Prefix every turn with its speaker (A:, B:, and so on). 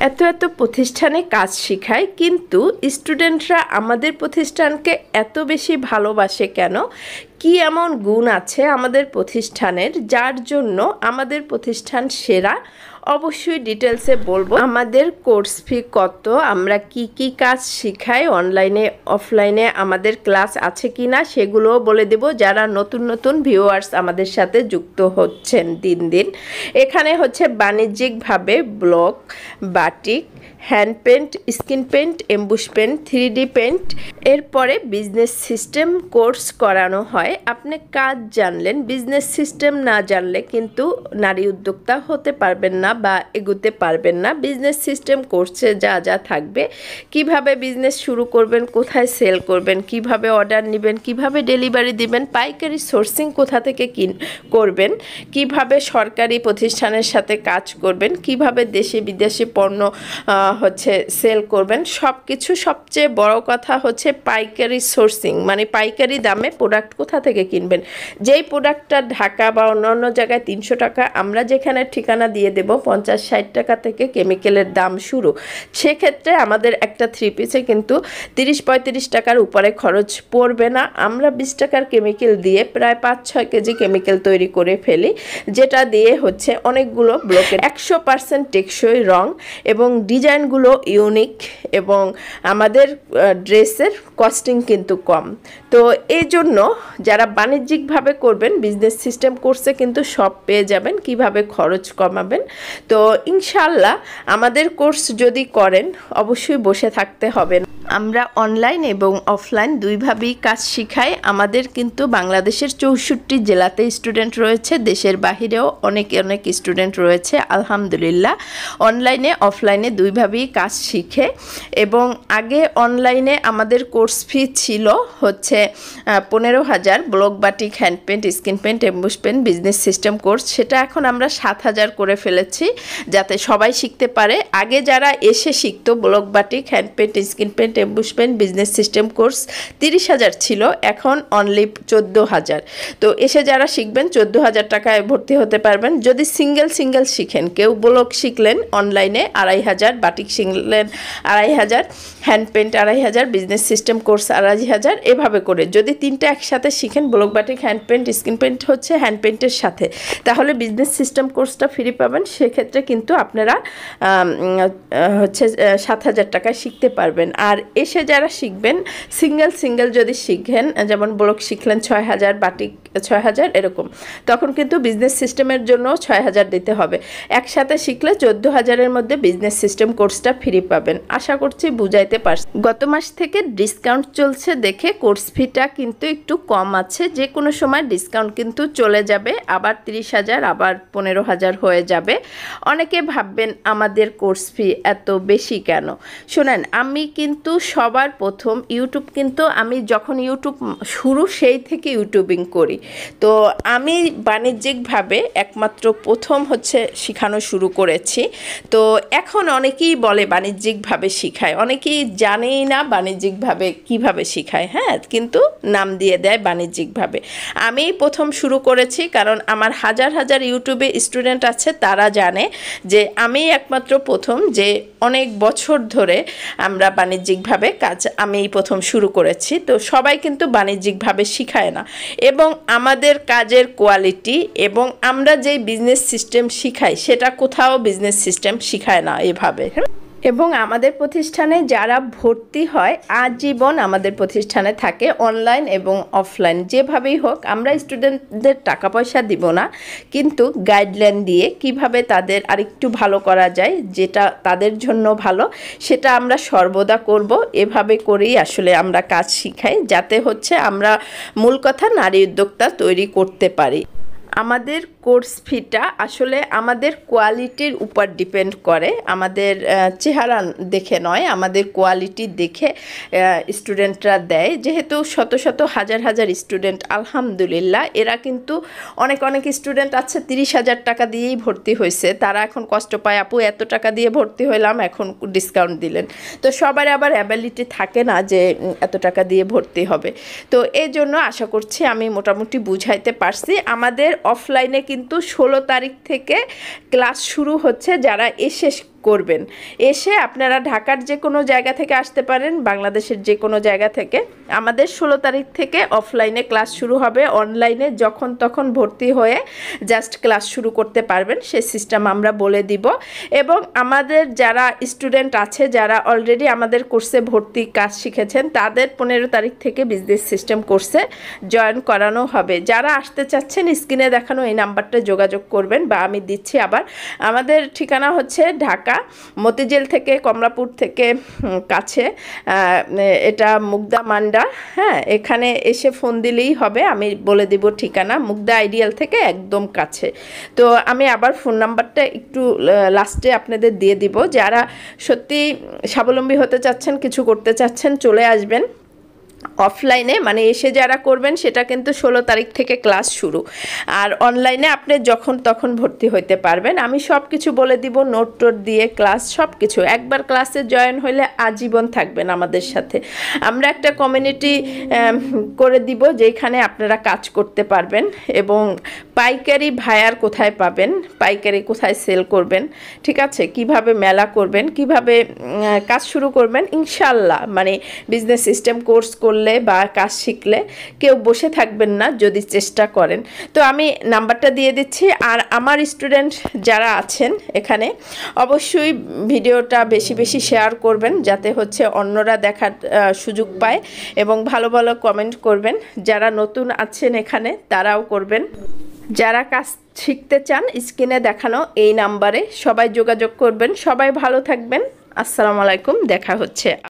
A: এত এত প্রতিষ্ঠানে কাজ শেখায়, কিন্তু স্টুডেন্টরা আমাদের প্রতিষ্ঠানকে এত বেশি ভালোবাসে কেন? কি এমন গুণ আছে আমাদের প্রতিষ্ঠানের যার জন্য আমাদের প্রতিষ্ঠান সেরা? অবশ্যই ডিটেলসে বলবো। আমাদের কোর্স ফি কত, আমরা কি কি কাজ শেখাই, অনলাইনে অফলাইনে আমাদের ক্লাস আছে কি না সেগুলোও বলে দেব, যারা নতুন নতুন ভিউয়ার্স আমাদের সাথে যুক্ত হচ্ছেন দিন দিন। এখানে হচ্ছে বাণিজ্যিকভাবে block, batik, hand paint, screen paint, emboss paint, 3D paint, এরপরে বিজনেস সিস্টেম কোর্স করানো হয়। আপনি কাজ জানলেন, বিজনেস সিস্টেম না জানলে কিন্তু নারী উদ্যোক্তা হতে পারবেন না বা এগোতে পারবেন না। বিজনেস সিস্টেম কোর্সে যা যা থাকবে, কিভাবে বিজনেস শুরু করবেন, কোথায় সেল করবেন, কিভাবে অর্ডার নেবেন, কিভাবে ডেলিভারি দিবেন, পাইকারি সোর্সিং কোথা থেকে করবেন, কিভাবে সরকারি প্রতিষ্ঠানের সাথে কাজ করবেন, কিভাবে দেশে বিদেশি পণ্য হচ্ছে সেল করবেন, সব কিছু। সবচেয়ে বড় কথা হচ্ছে পাইকারি সোর্সিং, মানে পাইকারি দামে প্রোডাক্ট কোথা থেকে কিনবেন। যেই প্রোডাক্টটা ঢাকা বা অন্য জায়গায় 300 টাকা, আমরা যেখানে ঠিকানা দিয়ে দেব 50-60 টাকা থেকে কেমিক্যালের দাম শুরু। সেক্ষেত্রে আমাদের একটা 3 পিসে কিন্তু 30-35 টাকার উপরে খরচ পড়বে না। আমরা 20 টাকার কেমিক্যাল দিয়ে প্রায় 5-6 কেজি কেমিক্যাল তৈরি করে ফেলি, যেটা দিয়ে হচ্ছে অনেকগুলো ব্লকের 100% টেকসই রং এবং ডিজাইনগুলো ইউনিক, এবং আমাদের ড্রেসের কস্টিং কিন্তু কম। তো এই জন্য যারা বাণিজ্যিকভাবে করবেন, বিজনেস সিস্টেম কোর্সে কিন্তু সব পেয়ে যাবেন, কিভাবে খরচ কমাবেন। তো ইনশাল্লাহ আমাদের কোর্স যদি করেন অবশ্যই বসে থাকতে হবে না। আমরা অনলাইন এবং অফলাইন দুইভাবেই কাজ শিখাই। আমাদের কিন্তু বাংলাদেশের 64 জেলাতে স্টুডেন্ট রয়েছে, দেশের বাহিরেও অনেক স্টুডেন্ট রয়েছে আলহামদুলিল্লাহ। অনলাইনে অফলাইনে দুইভাবেই কাজ শিখে। এবং আগে অনলাইনে আমাদের কোর্স ফি ছিল হচ্ছে 15,000, block, batik, hand paint, screen paint, emboss paint, business system course. সেটা এখন আমরা 7,000 করে ফেলেছি, যাতে সবাই শিখতে পারে। আগে যারা এসে শিখতো block, batik, hand paint, screen paint, emboss paint, business system course 30,000 ছিল, এখন অনলি 14,000। তো এসে যারা শিখবেন 14,000 টাকায় ভর্তি হতে পারবেন। যদি সিঙ্গেল শিখেন, কেউ ব্লক শিখলেন অনলাইনে 2,500, বাটিক শিখলেন 2,500, hand paint 2,500, business system course 2,500, এভাবে করে যদি তিনটা একসাথে শিখেন, block, batik, hand paint, screen paint হচ্ছে হ্যান্ড পেন্টের সাথে, তাহলে বিজনেস সিস্টেম কোর্সটা ফ্রি পাবেন। সেক্ষেত্রে কিন্তু আপনারা হচ্ছে 7,000 টাকায় শিখতে পারবেন। আর এসে যারা শিখবেন সিঙ্গেল যদি শিখেন, যেমন ব্লক শিখলেন 6,000, বাটিক 6,000 এরকম, তখন কিন্তু বিজনেস সিস্টেমের জন্য 6,000 দিতে হবে। একসাথে শিখলে 14,000-এর মধ্যে বিজনেস সিস্টেম কোর্সটা ফ্রি পাবেন। আশা করছি বুঝাইতে পারছি। গত মাস থেকে ডিসকাউন্ট চলছে দেখে কোর্স ফিটা কিন্তু একটু কম আছে, যে কোনো সময় ডিসকাউন্ট কিন্তু চলে যাবে, আবার 30,000 আবার 15,000 হয়ে যাবে। অনেকে ভাববেন আমাদের কোর্স ফি এত বেশি কেন। শোনেন, আমি কিন্তু সবার প্রথম ইউটিউব, কিন্তু আমি যখন ইউটিউব শুরু সেই থেকে ইউটিউবিং করি। তো আমি বাণিজ্যিকভাবে একমাত্র প্রথম হচ্ছে শেখানো শুরু করেছি। তো এখন অনেকেই বলে বাণিজ্যিকভাবে শেখায়, অনেকেই জানেই না বাণিজ্যিকভাবে কিভাবে শেখায়। হ্যাঁ, কিন্তু নাম দিয়ে দেয় বাণিজ্যিকভাবে। আমি প্রথম শুরু করেছি, কারণ আমার হাজার ইউটিউবে স্টুডেন্ট আছে, তারা জানে যে আমি একমাত্র প্রথম, যে অনেক বছর ধরে আমরা বাণিজ্যিকভাবে কাজ আমি প্রথম শুরু করেছি। তো সবাই কিন্তু বাণিজ্যিকভাবে শিখায় না, এবং আমাদের কাজের কোয়ালিটি এবং আমরা যেই বিজনেস সিস্টেম শিখাই সেটা কোথাও বিজনেস সিস্টেম শিখায় না এভাবে। এবং আমাদের প্রতিষ্ঠানে যারা ভর্তি হয় আজীবন আমাদের প্রতিষ্ঠানে থাকে, অনলাইন এবং অফলাইন যেভাবেই হোক। আমরা স্টুডেন্টদের টাকা পয়সা দিব না, কিন্তু গাইডলাইন দিয়ে কিভাবে তাদের আরেকটু ভালো করা যায়, যেটা তাদের জন্য ভালো, সেটা আমরা সর্বদা করব। এভাবে করেই আসলে আমরা কাজ শিখাই, যাতে হচ্ছে আমরা মূল কথা নারী উদ্যোক্তা তৈরি করতে পারি। আমাদের কোর্স ফিটা আসলে আমাদের কোয়ালিটির উপর ডিপেন্ড করে, আমাদের চেহারা দেখে নয়, আমাদের কোয়ালিটি দেখে স্টুডেন্টরা দেয়। যেহেতু শত হাজার স্টুডেন্ট আলহামদুলিল্লাহ, এরা কিন্তু অনেক স্টুডেন্ট আছে 30,000 টাকা দিয়েই ভর্তি হয়েছে, তারা এখন কষ্ট পায়, আপু এত টাকা দিয়ে ভর্তি হইলাম, এখন ডিসকাউন্ট দিলেন। তো সবার আবার অ্যাবিলিটি থাকে না যে এত টাকা দিয়ে ভর্তি হবে। তো এই জন্য আশা করছি আমি মোটামুটি বুঝাইতে পারছি। আমাদের অফলাইনে কিন্তু 16 তারিখ থেকে ক্লাস শুরু হচ্ছে। যারা এসে করবেন। এসে আপনারা ঢাকার যে কোনো জায়গা থেকে আসতে পারেন, বাংলাদেশের যে কোনো জায়গা থেকে। আমাদের 16 তারিখ থেকে অফলাইনে ক্লাস শুরু হবে, অনলাইনে যখন তখন ভর্তি হয়ে জাস্ট ক্লাস শুরু করতে পারবেন, সে সিস্টেম আমরা বলে দিব। এবং আমাদের যারা স্টুডেন্ট আছে, যারা অলরেডি আমাদের কোর্সে ভর্তি কাজ শিখেছেন, তাদের 15 তারিখ থেকে বিজনেস সিস্টেম কোর্সে জয়েন করানো হবে। যারা আসতে চাচ্ছেন স্ক্রিনে দেখানো এই নাম্বারটা যোগাযোগ করবেন, বা আমি দিচ্ছি আবার। আমাদের ঠিকানা হচ্ছে ঢাকা মতিঝিল থেকে, কমলাপুর থেকে কাছে, এটা মুগদা মান্ডা। হ্যাঁ, এখানে এসে ফোন দিলেই হবে, আমি বলে দিব ঠিকানা। মুগদা আইডিয়াল থেকে একদম কাছে। তো আমি আবার ফোন নাম্বারটা একটু লাস্টে আপনাদের দিয়ে দিব। যারা সত্যি স্বাবলম্বী হতে চাচ্ছেন, কিছু করতে চাচ্ছেন, চলে আসবেন অফলাইনে, মানে এসে যারা করবেন সেটা কিন্তু 16 তারিখ থেকে ক্লাস শুরু। আর অনলাইনে আপনি যখন তখন ভর্তি হইতে পারবেন। আমি সব কিছু বলে দিব, নোট টোট দিয়ে ক্লাস সব কিছু। একবার ক্লাসে জয়েন হলে আজীবন থাকবেন আমাদের সাথে। আমরা একটা কমিউনিটি করে দিব যেখানে আপনারা কাজ করতে পারবেন। এবং পাইকারি ভায়ার কোথায় পাবেন, পাইকারি কোথায় সেল করবেন, ঠিক আছে, কিভাবে মেলা করবেন, কিভাবে কাজ শুরু করবেন, ইনশাল্লাহ মানে বিজনেস সিস্টেম কোর্স করলে বা কাজ শিখলে কেউ বসে থাকবেন না যদি চেষ্টা করেন। তো আমি নাম্বারটা দিয়ে দিচ্ছি। আর আমার স্টুডেন্ট যারা আছেন এখানে, অবশ্যই ভিডিওটা বেশি বেশি শেয়ার করবেন, যাতে হচ্ছে অন্যরা দেখার সুযোগ পায়, এবং ভালো ভালো কমেন্ট করবেন। যারা নতুন আছেন এখানে তারাও করবেন। যারা কাজ শিখতে চান স্ক্রিনে দেখানো এই নাম্বারে সবাই যোগাযোগ করবেন। সবাই ভালো থাকবেন। আসসালামু আলাইকুম, দেখা হচ্ছে।